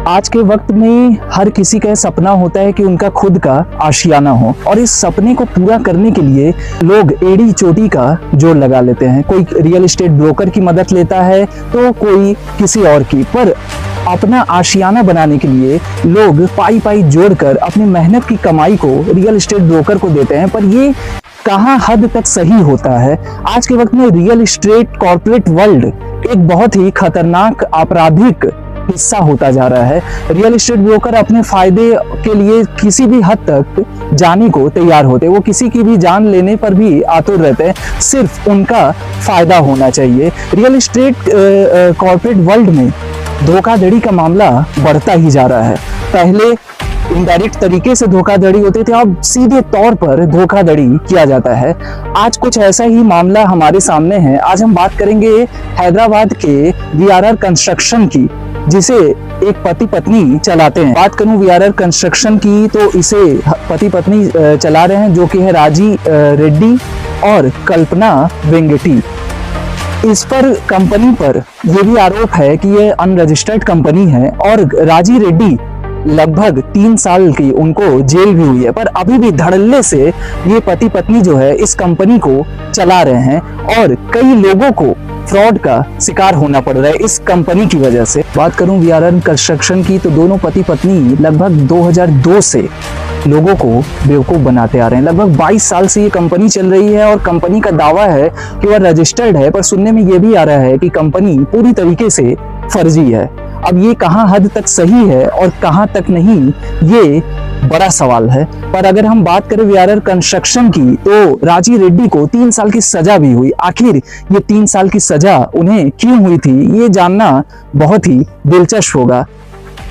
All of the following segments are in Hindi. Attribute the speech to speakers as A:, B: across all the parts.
A: आज के वक्त में हर किसी का सपना होता है कि उनका खुद का आशियाना हो, और इस सपने को पूरा करने के लिए लोग एड़ी चोटी का जोड़ लगा लेते हैं। कोई रियल एस्टेट ब्रोकर की मदद लेता है तो कोई किसी और की, पर अपना आशियाना बनाने के लिए लोग पाई पाई जोड़कर अपनी मेहनत की कमाई को रियल एस्टेट ब्रोकर को देते हैं। पर ये कहाँ हद तक सही होता है? आज के वक्त में रियल एस्टेट कॉर्पोरेट वर्ल्ड एक बहुत ही खतरनाक आपराधिक हिस्सा होता जा रहा है। रियल एस्टेट ब्रोकर अपने फायदे के लिए किसी भी हद तक जाने को तैयार होते हैं। वो किसी की भी जान लेने पर भी आतुर रहते हैं, सिर्फ उनका फायदा होना चाहिए। रियल एस्टेट कॉर्पोरेट वर्ल्ड में धोखाधड़ी का मामला बढ़ता ही जा रहा है। पहले इनडायरेक्ट तरीके से धोखाधड़ी होती थी, अब सीधे तौर पर धोखाधड़ी किया जाता है। आज कुछ ऐसा ही मामला हमारे सामने है। आज हम बात करेंगे हैदराबाद के वीआरआर कंस्ट्रक्शन की, जिसे एक पति पत्नी चलाते हैं। बात करूं वीआरआर कंस्ट्रक्शन की तो इसे पति पत्नी चला रहे हैं, जो कि है राजी रेड्डी और कल्पना वेंगटी। इस पर कंपनी पर यह भी आरोप है कि यह अनरजिस्टर्ड कंपनी है और राजी रेड्डी लगभग 3 साल की उनको जेल भी हुई है, पर अभी भी धड़ल्ले से ये पति पत्नी जो है इस कंपनी को चला रहे हैं और कई लोगों को फ्रॉड का शिकार होना पड़ रहा है इस कंपनी की वजह से। बात करूं वीआरआर कंस्ट्रक्शन की तो दोनों पति पत्नी लगभग 2002 से लोगों को बेवकूफ बनाते आ रहे हैं। लगभग 22 साल से ये कंपनी चल रही है और कंपनी का दावा है कि वह रजिस्टर्ड है, पर सुनने में ये भी आ रहा है कि कंपनी पूरी तरीके से फर्जी है। अब ये कहां हद तक सही है और कहां तक नहीं, ये बड़ा सवाल है। पर अगर हम बात करें वीआरआर कंस्ट्रक्शन की तो राजी रेड्डी को 3 साल की सजा भी हुई। आखिर ये 3 साल की सजा उन्हें क्यों हुई थी, ये जानना बहुत ही दिलचस्प होगा।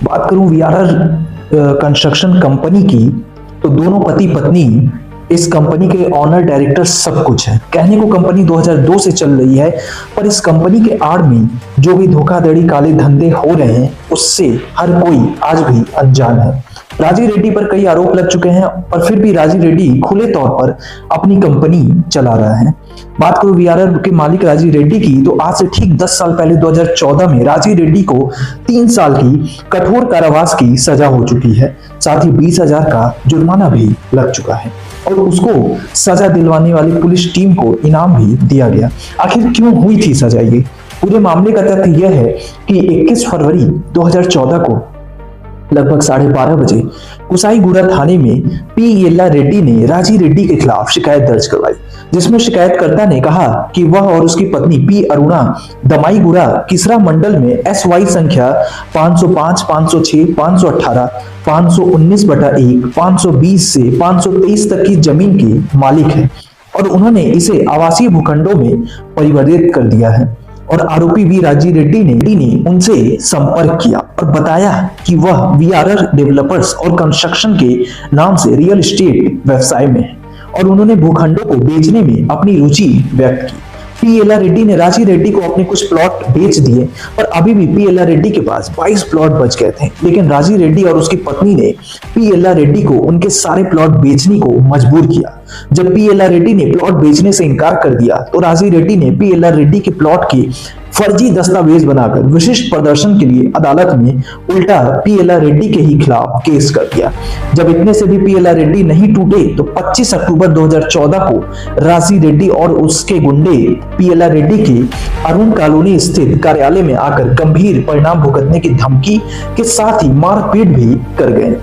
B: बात करूं वीआरआर कंस्ट्रक्शन कंपनी की तो दोनों पति पत्नी इस कंपनी के ऑनर डायरेक्टर सब कुछ है। कहने को कंपनी 2002 से चल रही है, पर इस कंपनी के आड़ में जो भी धोखाधड़ी काले धंधे हो रहे हैं उससे हर कोई आज भी अनजान है। राजी रेड्डी पर कई आरोप लग चुके हैं, पर फिर भी राजी रेड्डी खुले तौर पर अपनी कंपनी चला रहा है। बात करूं वीआरआर के मालिक राजी रेड्डी की तो आज से ठीक 10 साल पहले 2014 में राजी रेड्डी को 3 साल की कठोर कारावास की सजा हो चुकी है। साथ ही 20,000 का जुर्माना भी लग चुका है और उसको सजा दिलवाने वाली पुलिस टीम को इनाम भी दिया गया। आखिर क्यों हुई थी सजा? ये पूरे मामले का तथ्य यह है कि 21 फरवरी 2014 को लगभग 12:30 बजे कुसाईगुड़ा थाने में पी येल्ला रेड्डी ने राजी रेड्डी के खिलाफ शिकायत दर्ज करवाई, जिसमें शिकायतकर्ता ने कहा कि वह और उसकी पत्नी पी अरुणा दमाईगुड़ा किसरा मंडल में SY संख्या 505, 506, 518, 519/1, 520 से 523 तक की जमीन के मालिक है और उन्होंने इसे आवासीय भूखंडों में परिवर्तित कर दिया है। और आरोपी वी राजी रेड्डी ने उनसे संपर्क किया और बताया कि वह वीआरआर डेवलपर्स और कंस्ट्रक्शन के नाम से रियल एस्टेट व्यवसाय में है और उन्होंने भूखंडों को बेचने में अपनी रुचि व्यक्त की। पी येल्ला रेड्डी ने राजी रेड्डी को अपने कुछ प्लॉट बेच दिए, पर अभी भी पी येल्ला रेड्डी के पास 22 प्लॉट बच गए थे। लेकिन राजी रेड्डी और उसकी पत्नी ने पी येल्ला रेड्डी को उनके सारे प्लॉट बेचने को मजबूर किया। जब पी येल्ला रेड्डी ने प्लॉट बेचने से इनकार कर दिया तो राजी रेड्डी ने पी येल्ला रेड्डी के प्लॉट की फर्जी दस्तावेज बनाकर विशिष्ट प्रदर्शन के लिए अदालत में उल्टा पी येल्ला रेड्डी के ही खिलाफ केस कर दिया। जब इतने से भी पी येल्ला रेड्डी नहीं टूटे तो 25 अक्टूबर 2014 को राजी रेड्डी और उसके गुंडे पी येल्ला रेड्डी के अरुण कॉलोनी स्थित कार्यालय में आकर गंभीर परिणाम भुगतने की धमकी के साथ ही मारपीट भी कर गए।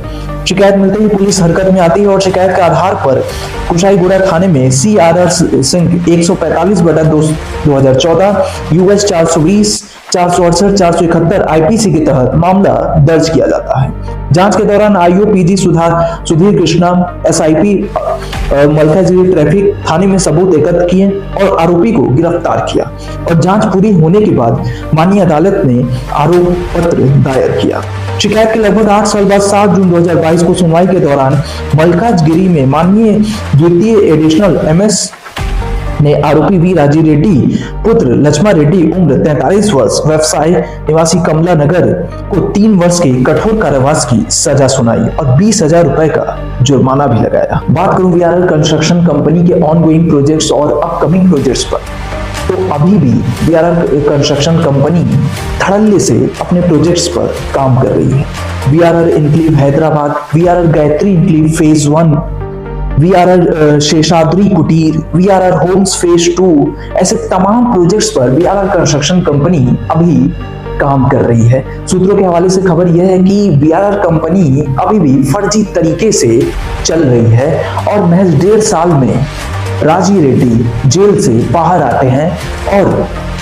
B: शिकायत मिलते ही पुलिस हरकत में आती है और शिकायत के आधार पर कुसाईगुड़ा थाने में CRR संख्या 145/2014 US 420, 468, 471 IPC के तहत मामला दर्ज किया जाता है। जांच के दौरान IOPG Sudhir Krishna SIP Malkajgiri traffic थाने में सबूत एकत्र किए और आरोपी को गिरफ्तार किया और जांच पूरी होने के बाद माननीय अदालत ने आरोप पत्र दायर किया। शिकायत के लगभग 8 साल बाद 7 जून 2022 को सुनवाई के दौरान मलकाजगिरी में माननीय द्वितीय एडिशनल MS ने आरोपी वी राजी रेड्डी पुत्र लक्ष्मा रेड्डी उम्र 43 वर्ष व्यवसाय निवासी कमला नगर को 3 वर्ष के कठोर कारावास की सजा सुनाई और 20,000 रुपए का जुर्माना भी लगाया। बात करूं वीआरआर कंस्ट्रक्शन कंपनी के ऑनगोइंग प्रोजेक्ट्स और अपकमिंग प्रोजेक्ट्स पर तो अभी भी वीआरआर कंस्ट्रक्शन कंपनी धड़ल्ले से अपने प्रोजेक्ट्स पर काम कर रही है। VRR enclave Hyderabad, VRR Gayatri enclave phase 1, VRR Seshadri कुटीर, वीआरआर होम्स फेज 2, ऐसे तमाम प्रोजेक्ट्स पर वीआरआर कंस्ट्रक्शन कंपनी अभी काम कर रही है। सूत्रों के हवाले से खबर यह है कि वीआरआर कंपनी अभी भी फर्जी तरीके से चल रही है और महज 1.5 साल में राजी रेड्डी जेल से बाहर आते हैं और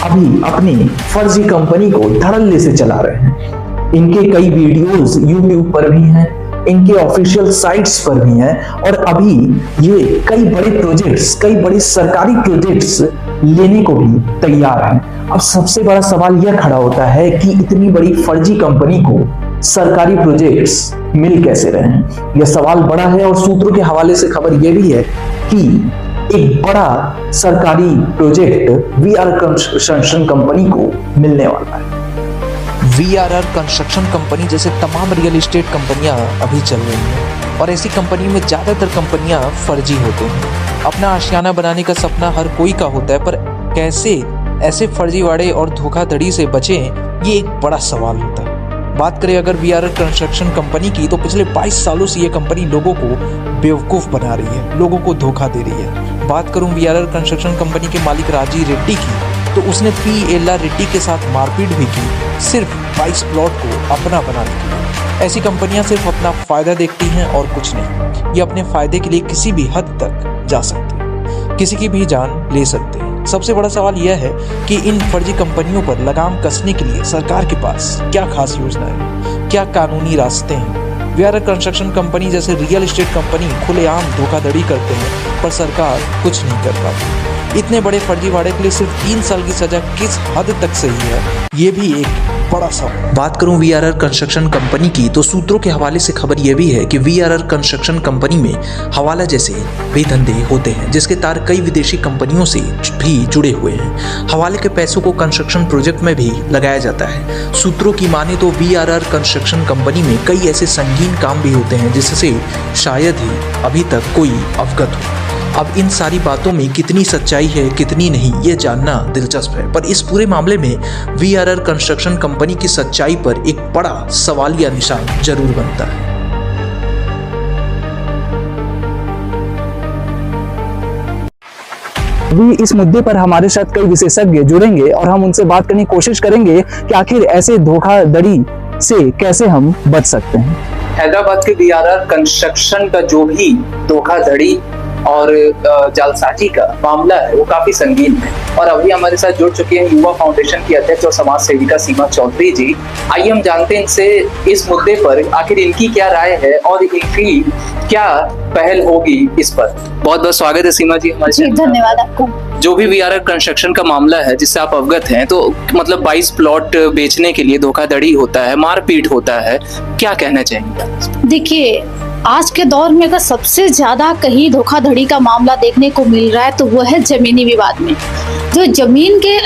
B: अभी अपनी फर्जी कंपनी को धड़ल्ले से चला रहे हैं। इनके कई वीडियोस यूट्यूब पर भी हैं, इनके ऑफिशियल साइट्स पर भी हैं और अभी ये कई बड़े प्रोजेक्ट्स, कई बड़े सरकारी प्रोजेक्ट्स लेने को भी तैयार हैं। अब सबसे बड़ा सवाल यह खड़ा होता है कि इतनी बड़ी फर्जी कंपनी को सरकारी प्रोजेक्ट्स मिल कैसे रहे हैं? यह सवाल बड़ा है और सूत्रों के हवाले से खबर यह भी है कि एक बड़ा सरकारी प्रोजेक्ट वीआरआर कंस्ट्रक्शन कंपनी को मिलने वाला है।
C: वीआरआर कंस्ट्रक्शन कंपनी जैसे तमाम रियल एस्टेट कंपनियां अभी चल रही हैं और ऐसी कंपनी में ज़्यादातर कंपनियां फर्जी होते हैं। अपना आशियाना बनाने का सपना हर कोई का होता है, पर कैसे ऐसे फर्जीवाड़े और धोखाधड़ी से बचें, ये एक बड़ा सवाल होता है। बात करें अगर वीआरआर कंस्ट्रक्शन कंपनी की, तो पिछले 22 सालों से ये कंपनी लोगों को बेवकूफ़ बना रही है, लोगों को धोखा दे रही है। बात करूं वीआरआर कंस्ट्रक्शन कंपनी के मालिक राजी रेड्डी की, तो उसने पी.एल.आर. रेड्डी के साथ मारपीट भी की, सिर्फ 22 प्लॉट को अपना बनाने के लिए। ऐसी कंपनियां सिर्फ अपना फ़ायदा देखती हैं और कुछ नहीं। ये अपने फ़ायदे के लिए किसी भी हद तक जा सकते हैं, किसी की भी जान ले सकते हैं। सबसे बड़ा सवाल यह है कि इन फर्जी कंपनियों पर लगाम कसने के लिए सरकार के पास क्या खास योजना है, क्या कानूनी रास्ते हैं? वीआरआर कंस्ट्रक्शन कंपनी जैसे रियल एस्टेट कंपनी खुलेआम धोखाधड़ी करते हैं, पर सरकार कुछ नहीं कर पाती। इतने बड़े फर्जीवाड़े के लिए सिर्फ 3 साल की सजा किस हद तक सही है, ये भी एक बड़ा सवाल। बात करूं वीआरआर कंस्ट्रक्शन कंपनी की, तो सूत्रों के हवाले से खबर यह भी है कि वीआरआर कंस्ट्रक्शन कंपनी में हवाला जैसे भी धंधे होते हैं, जिसके तार कई विदेशी कंपनियों से भी जुड़े हुए हैं। हवाले के पैसों को कंस्ट्रक्शन प्रोजेक्ट में भी लगाया जाता है। सूत्रों की माने तो वीआरआर कंस्ट्रक्शन कंपनी में कई ऐसे संगीन काम भी होते हैं जिससे शायद ही अभी तक कोई अवगत हो। अब इन सारी बातों में कितनी सच्चाई है, कितनी नहीं, ये जानना दिलचस्प है, पर इस पूरे मामले में वीआरआर कंस्ट्रक्शन कंपनी की सच्चाई पर एक बड़ा सवालिया निशान जरूर बनता है।
A: भी इस मुद्दे पर हमारे साथ कई विशेषज्ञ जुड़ेंगे और हम उनसे बात करने की कोशिश करेंगे कि आखिर ऐसे धोखाधड़ी से कैसे हम बच सकते हैं।
D: हैदराबाद के वीआरआर कंस्ट्रक्शन का जो भी धोखाधड़ी और जालसाजी का मामला है वो काफी संगीन है और अभी हमारे साथ जुड़ चुके हैं युवा फाउंडेशन की अध्यक्ष और समाज सेविका सीमा चौधरी जी। आइए हम जानते हैं इनसे इस मुद्दे पर आखिर इनकी क्या राय है और इनकी क्या पहल होगी इस पर। बहुत बहुत स्वागत है सीमा जी हमारे साथ।
E: धन्यवाद आपको।
D: जो भी वीआरआर कंस्ट्रक्शन का मामला है जिससे आप अवगत हैं, तो मतलब 22 प्लॉट बेचने के लिए धोखाधड़ी होता है, मारपीट होता है, क्या कहना चाहेंगे?
E: देखिए, आज के दौर में अगर सबसे ज्यादा कहीं धोखाधड़ी का मामला देखने को मिल रहा है तो वो है जमीनी विवाद में। जो जमीन के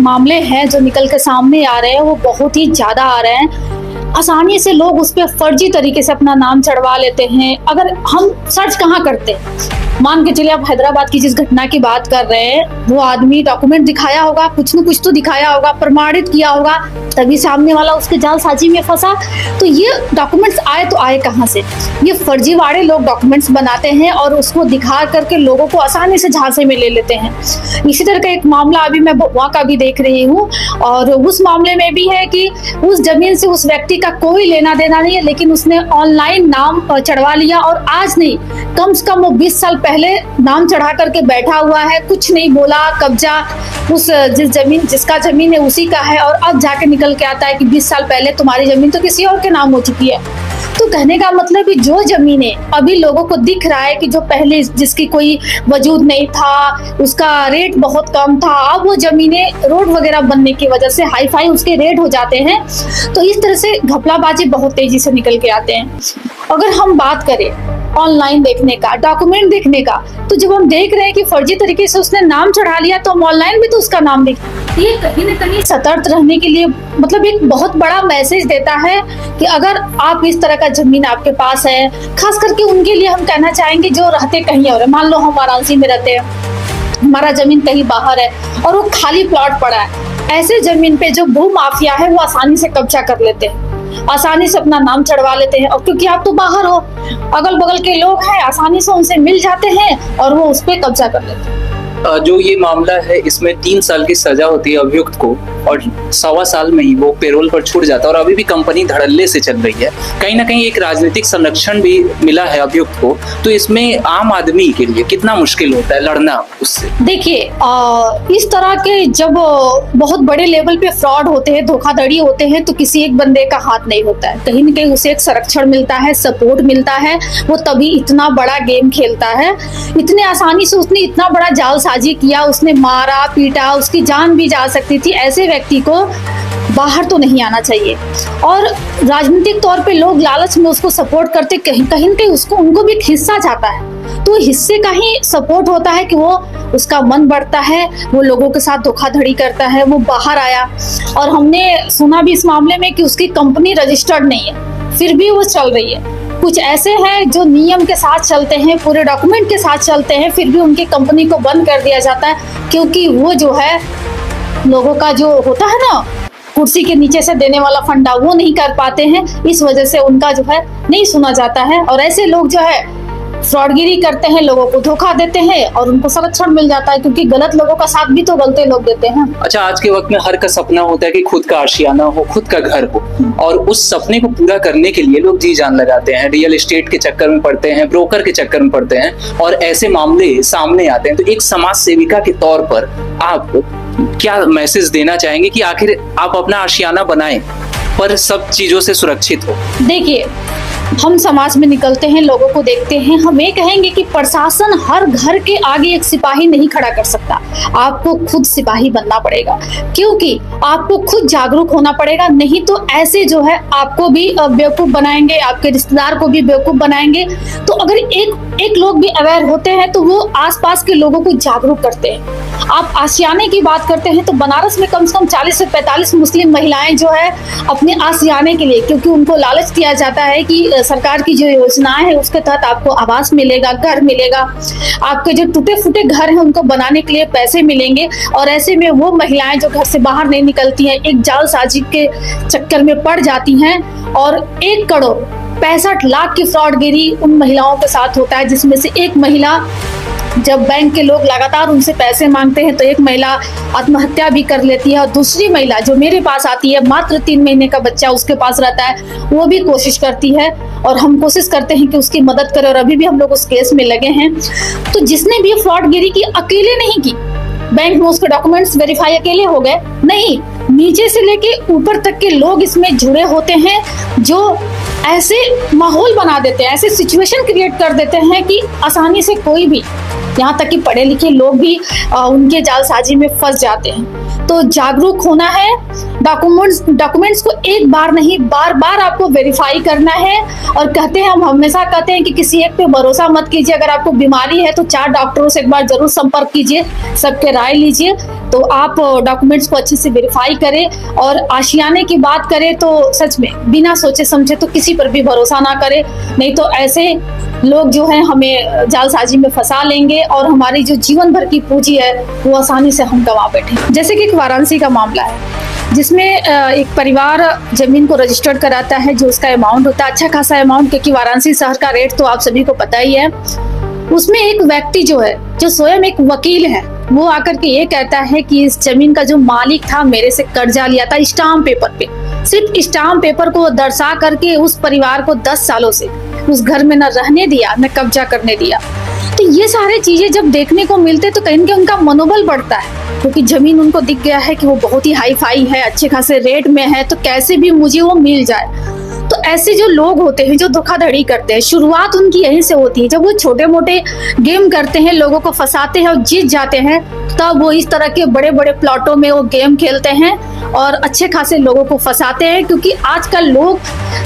E: मामले हैं जो निकल के सामने आ रहे हैं वो बहुत ही ज्यादा आ रहे हैं। आसानी से लोग उस पर फर्जी तरीके से अपना नाम चढ़वा लेते हैं। अगर हम सर्च कहाँ करते हैं, मान के चलिए आप हैदराबाद की जिस घटना की बात कर रहे हैं, वो आदमी डॉक्यूमेंट दिखाया होगा, कुछ न कुछ तो दिखाया होगा, प्रमाणित किया होगा, तभी सामने वाला उसके जालसाजी में फंसा। तो ये डॉक्यूमेंट्स आए तो आए कहाँ से? ये फर्जीवाड़े लोग डॉक्यूमेंट्स बनाते हैं और उसको दिखा करके लोगों को आसानी से झांसे में ले लेते हैं। इसी तरह का एक मामला अभी मैं वहाँ का भी देख रही हूँ और उस मामले में भी है कि उस जमीन से उस व्यक्ति का कोई लेना देना नहीं है, लेकिन उसने ऑनलाइन नाम चढ़वा लिया और आज नहीं, कम से कम वो 20 साल पहले नाम चढ़ा करके बैठा हुआ है, कुछ नहीं बोला, कब्जा उस जिसका जमीन है उसी का है और अब जाके निकल के आता है कि 20 साल पहले तुम्हारी जमीन तो किसी और के नाम हो चुकी है। तो कहने का मतलब कि जो जमीनें अभी लोगों को दिख रहा है कि जो पहले जिसकी कोई वजूद नहीं था, उसका रेट बहुत कम था, अब वो जमीनें रोड वगैरह बनने की वजह से हाई फाई उसके रेट हो जाते हैं। तो इस तरह से घपलाबाजी बहुत तेजी से निकल के आते हैं। अगर हम बात करें ऑनलाइन देखने का, डॉक्यूमेंट देखने का, तो जब हम देख रहे हैं कि फर्जी तरीके से उसने नाम चढ़ा लिया तो हम ऑनलाइन भी तो उसका नाम देख, ये कहीं ना कहीं सतर्क रहने के लिए मतलब एक बहुत बड़ा मैसेज देता है कि अगर आप इस तरह का जमीन आपके पास है, खास करके उनके लिए हम कहना चाहेंगे जो रहते कहीं और, मान लो हम वाराणसी में रहते हैं हमारा जमीन कहीं बाहर है और वो खाली प्लॉट पड़ा है, ऐसे जमीन पे जो भू माफिया है वो आसानी से कब्जा कर लेते हैं, आसानी से अपना नाम चढ़वा लेते हैं। और क्योंकि आप तो बाहर हो, अगल बगल के लोग हैं, आसानी से उनसे मिल जाते हैं और वो उस पर कब्जा कर लेते हैं।
D: जो ये मामला है इसमें 3 साल की सजा होती है अभियुक्त को और 1.25 साल में ही वो पेरोल पर छूट जाता है और अभी भी कंपनी धड़ल्ले से चल रही है। कहीं ना कहीं एक राजनीतिक संरक्षण भी मिला है अभियुक्त को, तो इसमें आम आदमी के लिए कितना मुश्किल होता है लड़ना उससे?
E: देखिए, इस तरह के जब बहुत बड़े लेवल पे फ्रॉड होते हैं, धोखाधड़ी होते हैं, तो किसी एक बंदे का हाथ नहीं होता है, कहीं ना कहीं उसे एक संरक्षण मिलता है, सपोर्ट मिलता है। वो तभी इतना बड़ा गेम खेलता है। इतने आसानी से उसने इतना बड़ा जालसाजी किया, उसने मारा पीटा, उसकी जान भी जा सकती थी। ऐसे व्यक्ति को बाहर तो नहीं आना चाहिए। और राजनीतिक तौर पे लोग लालच में उसको सपोर्ट करते, कहीं कहीं उसको उनको भी एक हिस्सा जाता है, तो हिस्से का ही सपोर्ट होता है कि वो उसका मन बढ़ता है, वो लोगों के साथ धोखाधड़ी करता है। वो बाहर आया और हमने सुना भी इस मामले में कि उसकी कंपनी रजिस्टर्ड नहीं है, फिर भी वो चल रही है। कुछ ऐसे हैं जो नियम के साथ चलते हैं, पूरे डॉक्यूमेंट के साथ चलते हैं, फिर भी उनकी कंपनी को बंद कर दिया जाता है, क्योंकि वो जो है लोगों का जो होता है ना कुर्सी के नीचे से देने वाला फंडा, वो नहीं कर पाते हैं। इस वजह से उनका जो है नहीं सुना जाता है और ऐसे लोग जो है फ्रॉडगिरी करते हैं, लोगों को धोखा देते हैं और उनको संरक्षण मिल जाता है, क्योंकि गलत लोगों का साथ भी तो गलते लोग देते हैं।
D: अच्छा, आज के वक्त में हर का सपना होता है कि खुद का आशियाना हो, खुद का घर हो, और उस सपने को पूरा करने के लिए लोग जी जान लगाते हैं, रियल एस्टेट के चक्कर में पड़ते हैं, ब्रोकर के चक्कर में पड़ते हैं और ऐसे मामले सामने आते हैं। तो एक समाज सेविका के तौर पर आप क्या मैसेज देना चाहेंगे कि आखिर आप अपना आशियाना बनाएं पर सब चीजों से सुरक्षित हो?
E: देखिए, हम समाज में निकलते हैं, लोगों को देखते हैं, हम ये कहेंगे कि प्रशासन हर घर के आगे एक सिपाही नहीं खड़ा कर सकता। आपको खुद सिपाही बनना पड़ेगा, क्योंकि आपको खुद जागरूक होना पड़ेगा। नहीं तो ऐसे जो है आपको भी बेवकूफ बनाएंगे, आपके रिश्तेदार को भी बेवकूफ बनाएंगे। तो अगर एक लोग भी अवेयर होते हैं तो वो आसपास के लोगों को जागरूक करते हैं। आप आशियाने की बात करते हैं तो बनारस में कम से कम 40 से 45 मुस्लिम महिलाएं जो है अपने आशियाने के लिए, क्योंकि उनको लालच दिया जाता है कि सरकार की जो योजनाएं है उसके तहत आपको आवास मिलेगा, घर मिलेगा, आपके जो टूटे फूटे घर हैं उनको बनाने के लिए पैसे मिलेंगे। और ऐसे में वो महिलाएं जो घर से बाहर नहीं निकलती हैं, एक जालसाजी के चक्कर में पड़ जाती हैं और 1 करोड़ 65 लाख की फ्रॉडगिरी उन महिलाओं के साथ होता है, जिसमें से एक महिला, जब बैंक के लोग लगातार उनसे पैसे मांगते हैं तो एक महिला आत्महत्या भी कर लेती है और दूसरी महिला जो मेरे पास आती है, मात्र 3 महीने का बच्चा उसके पास रहता है, वो भी कोशिश करती है और हम कोशिश करते हैं कि उसकी मदद करें और अभी भी हम लोग उस केस में लगे हैं। तो जिसने भी फ्रॉडगिरी की अकेले नहीं की, बैंक में उसके डॉक्यूमेंट्स वेरीफाई अकेले हो गए नहीं, नीचे से लेके ऊपर तक के लोग इसमें जुड़े होते हैं, जो ऐसे माहौल बना देते हैं, ऐसे सिचुएशन क्रिएट कर देते हैं कि आसानी से कोई भी, यहाँ तक कि पढ़े लिखे लोग भी उनके जालसाजी में फंस जाते हैं। तो जागरूक होना है, डॉक्यूमेंट्स को एक बार नहीं बार बार आपको वेरीफाई करना है। और हम हमेशा कहते हैं कि किसी एक पे भरोसा मत कीजिए। अगर आपको बीमारी है तो 4 डॉक्टरों से एक बार जरूर संपर्क कीजिए, सबके राय लीजिए, तो आप डॉक्यूमेंट्स को अच्छे से वेरीफाई करें। और आशियाने की बात करें तो सच में बिना सोचे समझे तो किसी पर भी भरोसा ना करें, नहीं तो ऐसे लोग जो हैं हमें जालसाजी में फंसा लेंगे और हमारी जो जीवन भर की पूंजी है वो आसानी से हम गंवा बैठे। जैसे कि एक वाराणसी का मामला है, जिसमें एक परिवार जमीन को रजिस्टर्ड कराता है, जो उसका अमाउंट होता है अच्छा खासा अमाउंट, क्योंकि वाराणसी शहर का रेट तो आप सभी को पता ही है। उसमें एक व्यक्ति जो है, जो स्वयं एक वकील है, वो आकर के ये कहता है कि इस जमीन का जो मालिक था मेरे से कर्जा लिया था स्टाम्प पेपर पे, सिर्फ स्टाम्प पेपर को दर्शा करके उस परिवार को 10 सालों से उस घर में न रहने दिया, न कब्जा करने दिया। तो ये सारी चीजें जब देखने को मिलते तो कहीं ना उनका मनोबल बढ़ता है, क्योंकि जमीन उनको दिख गया है कि वो बहुत ही हाई फाई है, अच्छे खासे रेट में है, तो कैसे भी मुझे वो मिल जाए। तो ऐसे जो लोग होते हैं जो धोखाधड़ी करते हैं, शुरुआत उनकी यहीं से होती है। जब वो छोटे मोटे गेम करते हैं, लोगों को फंसाते हैं और जीत जाते हैं, तब वो इस तरह के बड़े बड़े प्लॉटों में वो गेम खेलते हैं और अच्छे खासे लोगों को फंसाते हैं। क्योंकि आजकल लोग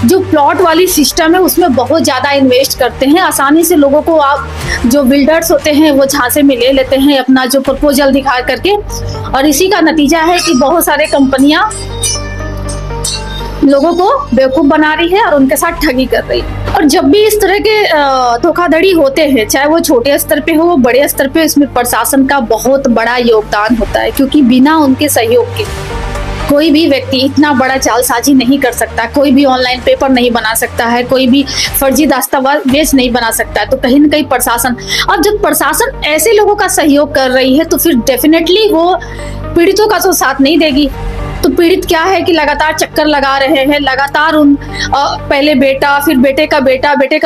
E: जो प्लॉट वाली सिस्टम है उसमें बहुत ज्यादा इन्वेस्ट करते हैं। आसानी से लोगों को आप जो बिल्डर्स होते हैं वो झांसे में ले लेते हैं अपना जो प्रपोजल दिखा करके, और इसी का नतीजा है कि बहुत सारे कंपनियां लोगों को बेवकूफ बना रही है और उनके साथ ठगी कर रही है। और जब भी इस तरह के धोखाधड़ी होते हैं, चाहे वो छोटे स्तर पे हो बड़े स्तर पे, इसमें प्रशासन का बहुत बड़ा योगदान होता है, क्योंकि बिना उनके सहयोग के कोई भी व्यक्ति इतना बड़ा जालसाजी नहीं कर सकता, कोई भी ऑनलाइन पेपर नहीं बना सकता है, कोई भी फर्जी दस्तावेज नहीं बना सकता है। तो कहीं ना कहीं प्रशासन, अब जब प्रशासन ऐसे लोगों का सहयोग कर रही है तो फिर डेफिनेटली वो पीड़ितों का तो साथ नहीं देगी। तो पीड़ित क्या है कि लगातार चक्कर लगा रहे हैं, लगातार पहले बेटा, फिर बेटे का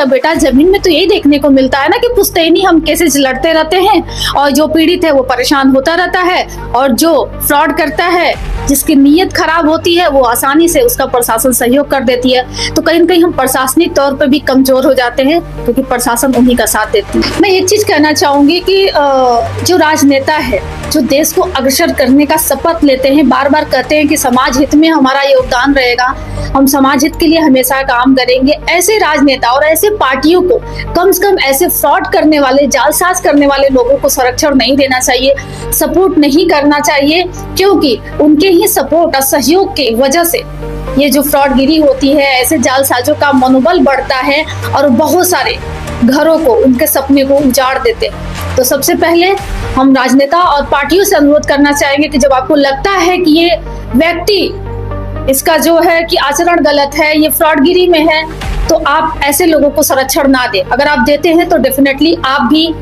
E: बेटा। जमीन में तो यही देखने को मिलता है ना कि पुश्तैनी हम केसेस लड़ते रहते हैं और जो पीड़ित है वो परेशान होता रहता है, और जो फ्रॉड करता है, जिसकी नीयत खराब होती है, वो आसानी से उसका प्रशासन सहयोग कर देती है। तो कहीं न कहीं हम प्रशासनिक तौर पर भी कमजोर हो जाते हैं, क्योंकि प्रशासन उन्हीं का साथ देती है। मैं एक चीज कहना चाहूंगी कि जो राजनेता है, जो देश को अग्रसर करने का शपथ लेते हैं, बार बार कहते हैं कि समाज हित में हमारा योगदान रहेगा, हम समाज हित के लिए हमेशा काम करेंगे, ऐसे राजनेता और ऐसे पार्टियों को कम से कम ऐसे फ्रॉड करने वाले, जालसाज करने वाले लोगों को संरक्षण नहीं देना चाहिए, सपोर्ट नहीं करना चाहिए, क्योंकि उनके ही सपोर्ट और सहयोग की वजह से ये जो फ्रॉडगिरी होती है, ऐसे जालसाजों का मनोबल बढ़ता है और बहुत सारे घरों को, उनके सपने को उजाड़ देते हैं। तो सबसे पहले हम राजनेता और पार्टियों से अनुरोध करना चाहेंगे कि जब आपको लगता है कि ये व्यक्ति, इसका जो है कि आचरण गलत है, ये फ्रॉडगिरी में है, तो आप ऐसे लोगों को संरक्षण ना दें। अगर आप देते हैं तो डेफिनेटली आप भी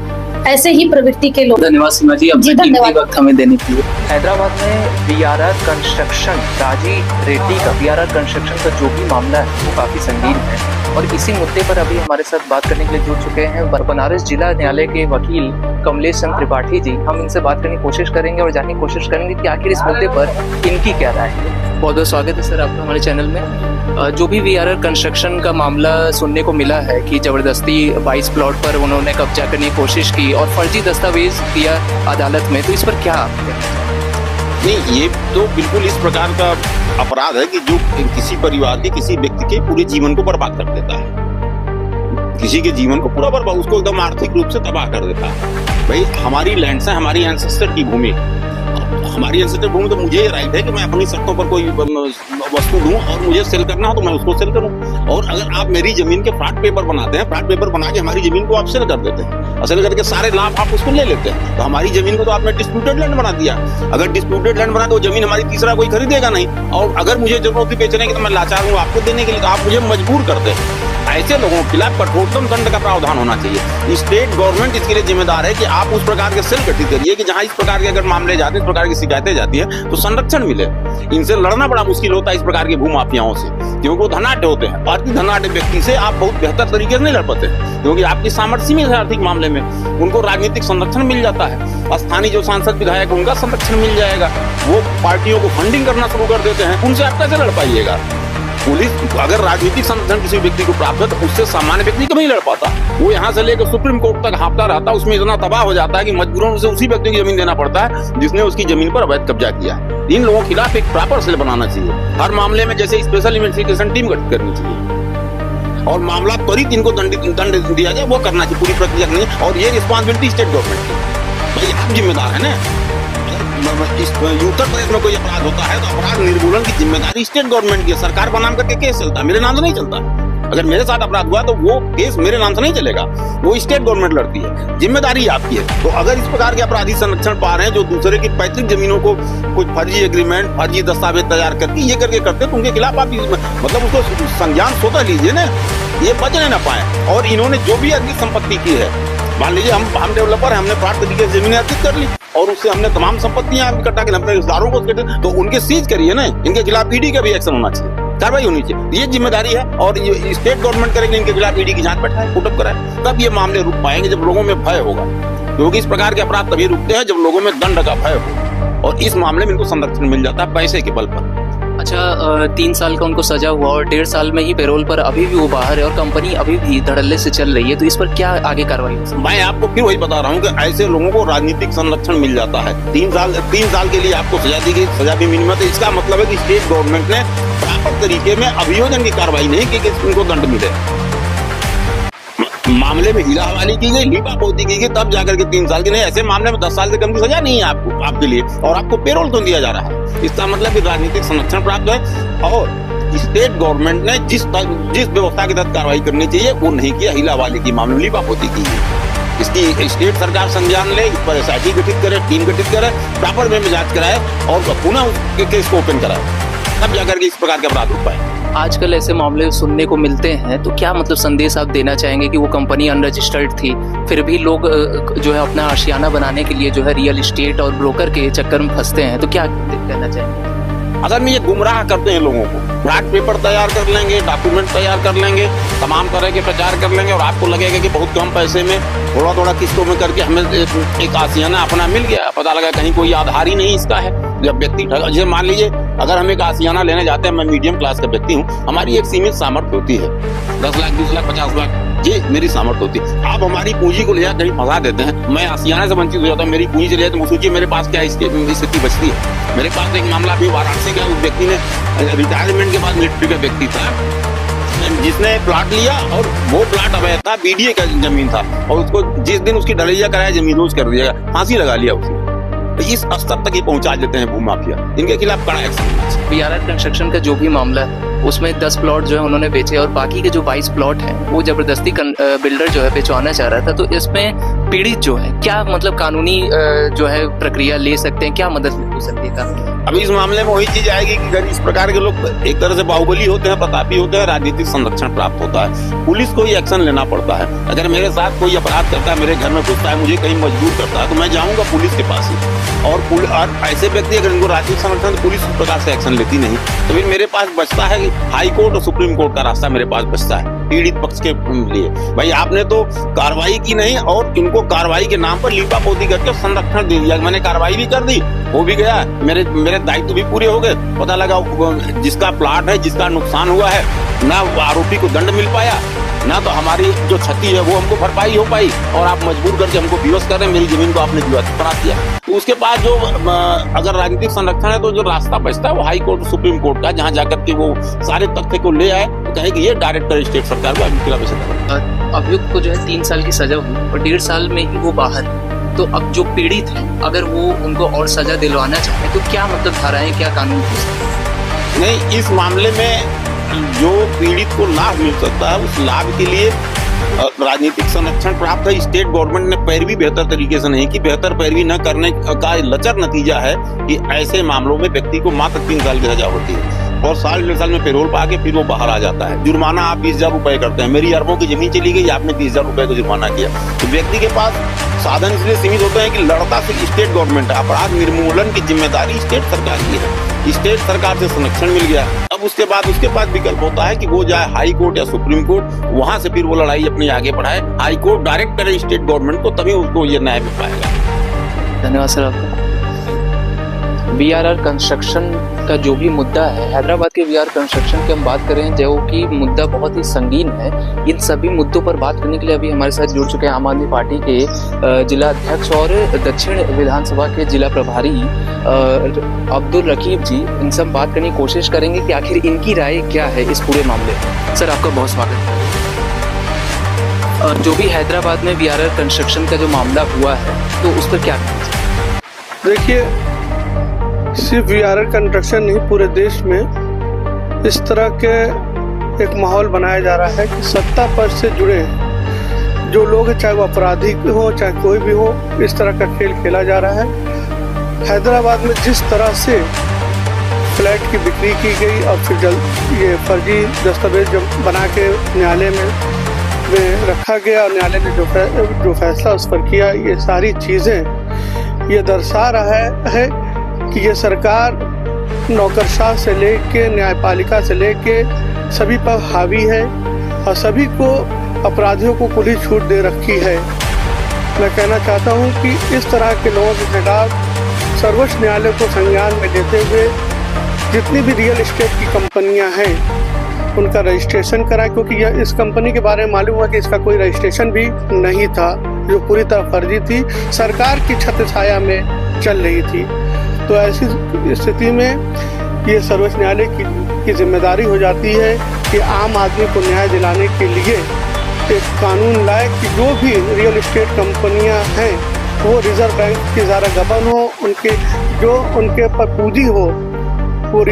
E: ऐसे ही प्रवृत्ति के लोग।
D: धन्यवाद सीमा जी, अपना कीमती वक्त हमें देने के लिए।
C: हैदराबाद में बीआरआर कंस्ट्रक्शन, राजी रेड्डी का बीआरआर कंस्ट्रक्शन का जो भी मामला है वो काफ़ी संगीन है, और इसी मुद्दे पर अभी हमारे साथ बात करने के लिए जुड़ चुके हैं बनारस जिला न्यायालय के वकील कमलेश चंद्र त्रिपाठी जी। हम इनसे बात करने की कोशिश करेंगे और जानने की कोशिश करेंगे कि आखिर इस मुद्दे पर इनकी क्या राय है। बहुत बहुत स्वागत है सर आपका हमारे चैनल में। जो भी बीआरआर कंस्ट्रक्शन का मामला सुनने को मिला है कि ज़बरदस्ती 22 प्लॉट पर उन्होंने कब्जा करने की कोशिश की और फर्जी दस्तावेज दिया अदालत में, तो इस पर क्या आप
F: नहीं, ये तो बिल्कुल इस प्रकार का अपराध है कि जो किसी परिवार के, किसी व्यक्ति के पूरे जीवन को बर्बाद कर देता है, किसी के जीवन को पूरा बर्बाद, उसको एकदम आर्थिक रूप से तबाह कर देता है। भाई हमारी लैंड है, हमारी एंसेस्टर की भूमि, हमारी एंसेस्टर भूमि, तो मुझे ये राइट है कि मैं अपनी शर्तों पर कोई वस्तु दूं और मुझे सेल करना हो तो मैं उसको सेल करूं। और अगर आप मेरी जमीन के फ्रॉड पेपर बनाते हैं, फ्रॉड पेपर बना के हमारी जमीन को आप सेल कर देते हैं, सेल करके सारे लाभ आप उसको ले लेते हैं, तो हमारी जमीन को तो आपने डिस्प्यूटेड लैंड बना दिया। अगर डिस्प्यूटेड लैंड बना तो जमीन हमारी तीसरा कोई खरीदेगा नहीं, और अगर मुझे जरूरत थी बेचने की तो मैं लाचार हूँ आपको देने के लिए, तो आप मुझे मजबूर करते हैं। ऐसे लोगों के खिलाफ कठोरतम दंड का प्रावधान होना चाहिए। स्टेट गवर्नमेंट इसके लिए जिम्मेदार है कि आप उस प्रकार के सेल गठित करिए कि जहां इस प्रकार के अगर मामले जाते हैं, इस प्रकार की शिकायतें जाती है तो संरक्षण मिले। इनसे लड़ना बड़ा मुश्किल होता है इस प्रकार के भूमाफियाओं से, क्योंकि वो धनाढ्य होते हैं। आर्थिक धनाढ्य व्यक्ति से आप बहुत बेहतर तरीके से नहीं लड़ पाते, क्योंकि आपकी सामर्थ्य में आर्थिक मामले में उनको राजनीतिक संरक्षण मिल जाता है। स्थानीय जो सांसद विधायक उनका संरक्षण मिल जाएगा, वो पार्टियों को फंडिंग करना शुरू कर देते हैं, उनसे आप कैसे लड़ पाइएगा। पुलिस अगर राजनीतिक संरक्षण किसी व्यक्ति को प्राप्त है तो उससे सामान्य व्यक्ति कभी नहीं लड़ पाता। वो यहाँ से लेकर सुप्रीम कोर्ट तक हाँफता रहता है, उसमें इतना तबाह हो जाता है कि मजबूरन उसे उसी व्यक्ति की जमीन देना पड़ता है जिसने उसकी जमीन पर अवैध कब्जा किया है। इन लोगों के खिलाफ एक प्रॉपर सेल बनाना चाहिए। हर मामले में जैसे स्पेशल इन्वेस्टिगेशन टीम गठित करनी चाहिए और मामला त्वरित इनको दंड दिया जाए, वो करना चाहिए पूरी प्रक्रिया नहीं। और ये रिस्पॉन्सिबिलिटी स्टेट गवर्नमेंट की, भाई आप जिम्मेदार है ना। उत्तर प्रदेश में कोई अपराध होता है तो अपराध निर्मूलन की जिम्मेदारी स्टेट गवर्नमेंट की है। सरकार का नाम करके केस चलता है, मेरे नाम से नहीं चलता। अगर मेरे साथ अपराध हुआ तो वो केस मेरे नाम से नहीं चलेगा, वो स्टेट गवर्नमेंट लड़ती है, जिम्मेदारी आपकी है। तो अगर इस प्रकार के अपराधी संरक्षण पा रहे हैं जो दूसरे की पैतृक जमीनों को कुछ फर्जी एग्रीमेंट, फर्जी दस्तावेज तैयार करके ये करके करते तो उनके खिलाफ आप मतलब उसको संज्ञान स्वतः लीजिए ना, ये बच नहीं पाए। और इन्होंने जो भी अर्जित संपत्ति की है, मान लीजिए हम डेवलपर हैं, हमने फ्रॉड तरीके से जमीन अर्जित कर ली और उससे हमने तमाम संपत्तियां इकट्ठा की, अपने रिश्तेदारों को तो उनके सीज करिए ना। इनके खिलाफ ईडी का भी एक्शन होना चाहिए, कार्रवाई होनी चाहिए, ये जिम्मेदारी है। और ये स्टेट गवर्नमेंट करेगी, इनके खिलाफ ईडी की जांच बैठाए, पुटअप कराए, तब ये मामले रुक पाएंगे जब लोगों में भय होगा। क्योंकि इस प्रकार के अपराध तभी रुकते हैं जब लोगों में दंड का भय हो, और इस मामले में इनको संरक्षण मिल जाता है पैसे के बल पर।
C: अच्छा, 3 साल का उनको सजा हुआ और 1.5 साल में ही पेरोल पर अभी भी वो बाहर है और कंपनी अभी भी धड़ल्ले से चल रही है, तो इस पर क्या आगे कार्रवाई?
F: मैं आपको फिर वही बता रहा हूँ कि ऐसे लोगों को राजनीतिक संरक्षण मिल जाता है। 3 साल के लिए आपको सजा दी गई, सजा भी मिनिमम है। इसका मतलब है कि स्टेट गवर्नमेंट ने प्रॉपर तरीके में अभियोजन की कार्रवाई नहीं की कि उनको दंड मिले। मामले में हीला हवाली की गई, लीपापोती की गई, तब जाकर के 3 साल की नहीं। ऐसे मामले में 10 साल से कम की सजा नहीं है आपको, आपके लिए, और आपको पेरोल तो दिया जा रहा है। इसका मतलब कि राजनीतिक संरक्षण प्राप्त है। और स्टेट गवर्नमेंट ने जिस व्यवस्था के तहत कार्रवाई करनी चाहिए वो नहीं किया। हीला वाले की मामले लीपापोती की है। इसकी स्टेट सरकार संज्ञान ले, इस पर SIT गठित करे, टीम गठित करे, प्रॉपर वे में जांच कराए और पुनः उस केस को ओपन कराए, तब जाकर के इस प्रकार के अपराध रुक पाए।
C: आजकल ऐसे मामले सुनने को मिलते हैं, तो क्या मतलब संदेश आप देना चाहेंगे कि वो कंपनी अनरजिस्टर्ड थी, फिर भी लोग जो है अपना आशियाना बनाने के लिए जो है रियल एस्टेट और ब्रोकर के चक्कर में फंसते हैं, तो क्या कहना चाहेंगे?
F: अगर में ये गुमराह करते हैं लोगों को, फ्लैट पेपर तैयार कर लेंगे, डॉक्यूमेंट तैयार कर लेंगे, तमाम तरह के प्रचार कर लेंगे और आपको लगेगा कि बहुत कम पैसे में थोड़ा थोड़ा किस्तों में करके हमें एक आशियाना अपना मिल गया, पता लगा कहीं कोई आधार ही नहीं इसका है। जब व्यक्ति जैसे मान लीजिए अगर हम एक आशियाना लेने जाते हैं, मैं मीडियम क्लास का व्यक्ति हूँ, हमारी एक सीमित सामर्थ्य होती है, 10 लाख 20 लाख 50 लाख ये मेरी सामर्थ्य होती है। आप हमारी पूंजी को ले जाकर कहीं फंसा देते हैं, मैं आशियाना से वंचित हो जाता हूँ, मेरी पूंजी चली जाए तो सोचिए मेरे पास क्या स्थिति बचती है। मेरे पास एक मामला अभी वाराणसी का, उस व्यक्ति ने रिटायरमेंट के बाद मिलिट्री का व्यक्ति था, जिसने प्लाट लिया और वो प्लाट अवैध था, BDA का जमीन था और उसको जिस दिन उसकी ढलैया कराया जमीन रोज कर दिया, फांसी लगा लिया उसने। तो इस स्तर तक ये पहुंचा देते हैं भूमाफिया, इनके खिलाफ कड़ा एक्शन।
C: BRR कंस्ट्रक्शन का जो भी मामला है उसमें 10 प्लॉट जो है उन्होंने बेचे और बाकी के जो 22 प्लॉट हैं वो जबरदस्ती बिल्डर जो है बेचवाना चाह रहा था। तो इसमें पीड़ित जो है क्या मतलब कानूनी जो है प्रक्रिया ले सकते हैं, क्या मदद हो सकती है कानूनी?
F: अभी इस मामले में वही चीज आएगी कि अगर इस प्रकार के लोग एक तरह से बाहुबली होते हैं, प्रतापी होते हैं, राजनीतिक संरक्षण प्राप्त होता है, पुलिस को ही एक्शन लेना पड़ता है। अगर मेरे साथ कोई अपराध करता है, मेरे घर में घुसता है, मुझे कहीं मजबूर करता है, तो मैं जाऊंगा पुलिस के पास ही। और ऐसे व्यक्ति अगर इनको राजनीतिक संरक्षण, तो पुलिस उस प्रकार से एक्शन लेती नहीं, तो फिर मेरे पास बचता है हाई कोर्ट और सुप्रीम कोर्ट का रास्ता मेरे पास बचता है पीड़ित पक्ष के लिए। भाई आपने तो कार्रवाई की नहीं और इनको कार्रवाई के नाम पर लीपापोती करके संरक्षण दे दिया। मैंने कार्रवाई भी कर दी, वो भी गया, मेरे दायित्व भी पूरे हो गए, पता लगा जिसका प्लाट है, जिसका नुकसान हुआ है, ना आरोपी को दंड मिल पाया, ना तो हमारी जो क्षति है वो हमको भरपाई हो पाई, और आप मजबूर करके हमको विवश कर रहे हैं, मेरी जमीन को आपने विवाद करा दिया। तो उसके बाद जो अगर राजनीतिक संरक्षण है तो जो रास्ता बचता है वो हाई कोर्ट सुप्रीम कोर्ट का, जहाँ जाकर के वो सारे तथ्य को ले आए, तो कहे कि ये डायरेक्टर स्टेट सरकार को अभी खिलाफ ऐसा।
C: अभियुक्त को जो है 3 साल की सजा हुई और 1.5 साल में ही वो बाहर है। तो अब जो पीड़ित है अगर वो उनको और सजा दिलवाना चाहे तो क्या मतलब धाराएं, क्या कानून हो सकता है?
F: नहीं, इस मामले में जो पीड़ित को लाभ मिल सकता है उस लाभ के लिए राजनीतिक संरक्षण प्राप्त है। स्टेट गवर्नमेंट ने पैरवी बेहतर तरीके से नहीं की। बेहतर पैरवी न करने का लचर नतीजा है कि ऐसे मामलों में व्यक्ति को मात्र 3 साल की सजा होती है और 1.5 साल में पेरोल पा के फिर वो बाहर आ जाता है। जुर्माना आप 20,000 रुपए करते हैं। मेरी अरबों की जमीन चली गई, आपने 20,000 रुपए को जुर्माना किया। तो व्यक्ति के पास साधन इसलिए सीमित होते हैं कि लड़ता सिर्फ स्टेट गवर्नमेंट है। अपराध निर्मूलन की जिम्मेदारी स्टेट सरकार की है। स्टेट सरकार से संरक्षण मिल गया, अब उसके बाद विकल्प होता है कि वो जाए हाई कोर्ट या सुप्रीम कोर्ट, वहां से फिर वो लड़ाई अपनी आगे बढ़ाए। हाई कोर्ट डायरेक्ट करे स्टेट गवर्नमेंट को, तभी उसको ये न्याय मिल पाएगा।
C: धन्यवाद सर आपका। BRR कंस्ट्रक्शन का जो भी मुद्दा है, हैदराबाद के BRR कंस्ट्रक्शन की हम बात करें जो कि मुद्दा बहुत ही संगीन है। इन सभी मुद्दों पर बात करने के लिए अभी हमारे साथ जुड़ चुके हैं आम आदमी पार्टी के जिला अध्यक्ष और दक्षिण विधानसभा के जिला प्रभारी अब्दुल रकीब जी। इनसे हम बात करने की कोशिश करेंगे कि आखिर इनकी राय क्या है इस पूरे मामले में। सर आपका बहुत स्वागत है। और जो भी हैदराबाद में BRR कंस्ट्रक्शन का जो मामला हुआ है तो उस पर क्या
G: देखिए, सिर्फ BRR कंस्ट्रक्शन नहीं, पूरे देश में इस तरह के एक माहौल बनाया जा रहा है कि सत्ता पद से जुड़े जो लोग चाहे वो अपराधी हो चाहे कोई भी हो, इस तरह का खेल खेला जा रहा है। हैदराबाद में जिस तरह से फ्लैट की बिक्री की गई और फिर ये फर्जी दस्तावेज जब बना के न्यायालय में रखा गया और न्यायालय ने जो फैसला उस पर किया, ये सारी चीज़ें ये दर्शा रहा है कि ये सरकार नौकरशाह से लेके न्यायपालिका से लेके सभी पर हावी है और सभी को अपराधियों को खुली छूट दे रखी है। मैं कहना चाहता हूँ कि इस तरह के लोगों के खिलाफ सर्वोच्च न्यायालय को संज्ञान में लेते हुए जितनी भी रियल एस्टेट की कंपनियाँ हैं उनका रजिस्ट्रेशन कराएं, क्योंकि यह इस कंपनी के बारे में मालूम हुआ कि इसका कोई रजिस्ट्रेशन भी नहीं था, जो पूरी तरह फर्जी थी, सरकार की छत्र छाया में चल रही थी। तो ऐसी स्थिति में ये सर्वोच्च न्यायालय की जिम्मेदारी हो जाती है कि आम आदमी को न्याय दिलाने के लिए एक कानून लाए कि जो भी रियल एस्टेट कंपनियां हैं वो रिजर्व बैंक की ज़रा गबन हो, उनके पर पूंजी हो वो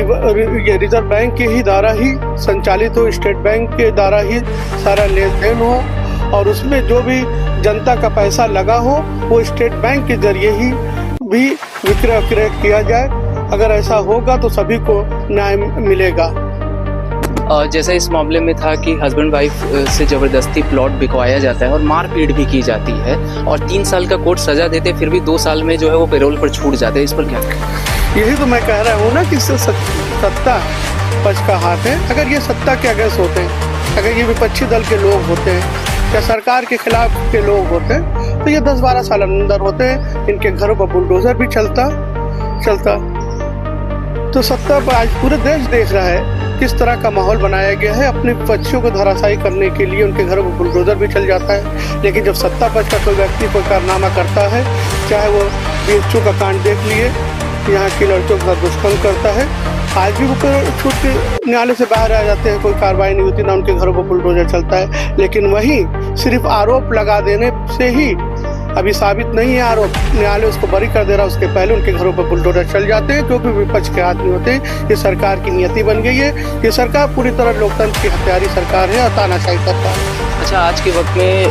G: ये रिजर्व बैंक के ही द्वारा ही संचालित हो, स्टेट बैंक के द्वारा ही सारा लेन देन हो और उसमें जो भी जनता का पैसा लगा हो वो स्टेट बैंक के जरिए ही भी विक्रय किया जाए। अगर ऐसा होगा तो सभी को न्याय मिलेगा।
D: जैसा इस मामले में था कि हस्बैंड वाइफ से जबरदस्ती प्लॉट बिकवाया जाता है और मारपीट भी की जाती है और 3 साल का कोर्ट सजा देते फिर भी 2 साल में जो है वो पेरोल पर छूट जाते हैं, इस पर क्या कहें?
G: यही तो मैं कह रहा हूँ ना कि सत्ता पक्ष का हाथ है। अगर ये सत्ता के अगेंस्ट होते हैं, अगर ये विपक्षी दल के लोग होते हैं या सरकार के खिलाफ के लोग होते हैं तो ये 10-12 साल अंदर होते हैं, इनके घरों पर बुलडोजर भी चलता। तो सत्ता पर आज पूरे देश देख रहा है किस तरह का माहौल बनाया गया है। अपने पक्षियों को धराशायी करने के लिए उनके घरों पर बुलडोजर भी चल जाता है। लेकिन जब सत्ता पक्ष का कोई व्यक्ति कोई कारनामा करता है, चाहे वो BHO का कांड देख लिए, यहाँ की लड़कियों का दुष्कर्म करता है, आज भी वो छूट के न्यायालय से बाहर आ जाते हैं, कोई कार्रवाई नहीं होती, ना उनके घरों पर बुलडोजर चलता है। लेकिन वही सिर्फ आरोप लगा देने से ही अभी साबित नहीं है आरोप, न्यायालय उसको बरी कर दे रहा, उसके पहले उनके घरों पर बुलडोजर चल जाते हैं क्योंकि विपक्ष के हाथ में होते हैं। ये सरकार की नियति बन गई है। ये सरकार पूरी तरह लोकतंत्र की हत्यारी सरकार है और तानाशाही सरकार है।
D: अच्छा, आज के वक्त में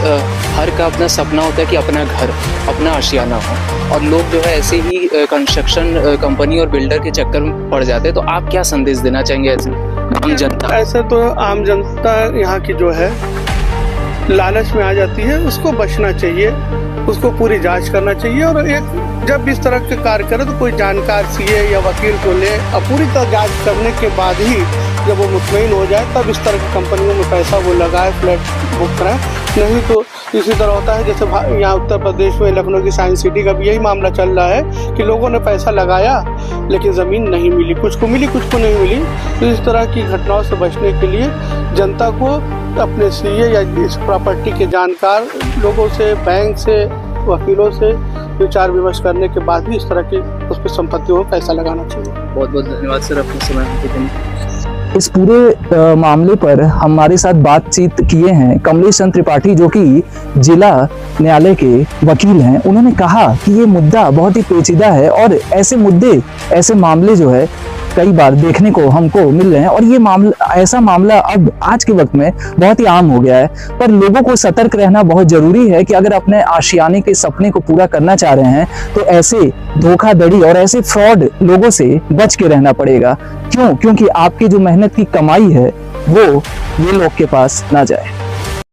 D: हर का अपना सपना होता है कि अपना घर, अपना आशियाना हो और लोग जो है ऐसे ही कंस्ट्रक्शन कंपनी और बिल्डर के चक्कर में पड़ जाते हैं, तो आप क्या संदेश देना चाहेंगे ऐसे आम जनता?
G: ऐसे तो आम जनता यहाँ की जो है लालच में आ जाती है, उसको बचना चाहिए, उसको पूरी जांच करना चाहिए और एक जब इस तरह के कार्य करे तो कोई जानकार CA या वकील को ले और पूरी तरह जांच करने के बाद ही जब वो मुतमईन हो जाए तब इस तरह की कंपनियों में पैसा वो लगाए, फ्लैट बुक कराए। नहीं तो इसी तरह होता है जैसे यहाँ उत्तर प्रदेश में लखनऊ की साइंस सिटी का भी यही मामला चल रहा है कि लोगों ने पैसा लगाया लेकिन ज़मीन नहीं मिली, कुछ को मिली कुछ को नहीं मिली। तो इस तरह की घटनाओं से बचने के लिए जनता को अपने CA या इस प्रॉपर्टी के जानकार लोगों से, बैंक से, वकीलों से विचार विमर्श करने के बाद ही इस तरह की उस पर संपत्तियों में पैसा लगाना चाहिए।
D: बहुत बहुत धन्यवाद सर अपने समय देने।
A: इस पूरे मामले पर हमारे साथ बातचीत किए हैं कमलेश चंद्र त्रिपाठी, जो कि जिला न्यायालय के वकील हैं। उन्होंने कहा कि ये मुद्दा बहुत ही पेचीदा है और ऐसे मुद्दे, ऐसे मामले जो है कई बार देखने को हमको मिल रहे हैं और ये ऐसा मामला अब आज के वक्त में बहुत ही आम हो गया है। पर लोगों को सतर्क रहना बहुत जरूरी है कि अगर अपने आशियाने के सपने को पूरा करना चाह रहे हैं तो ऐसे धोखाधड़ी और ऐसे फ्रॉड लोगों से बच के रहना पड़ेगा। क्योंकि आपकी जो मेहनत की कमाई है वो ये लोग के पास ना जाए।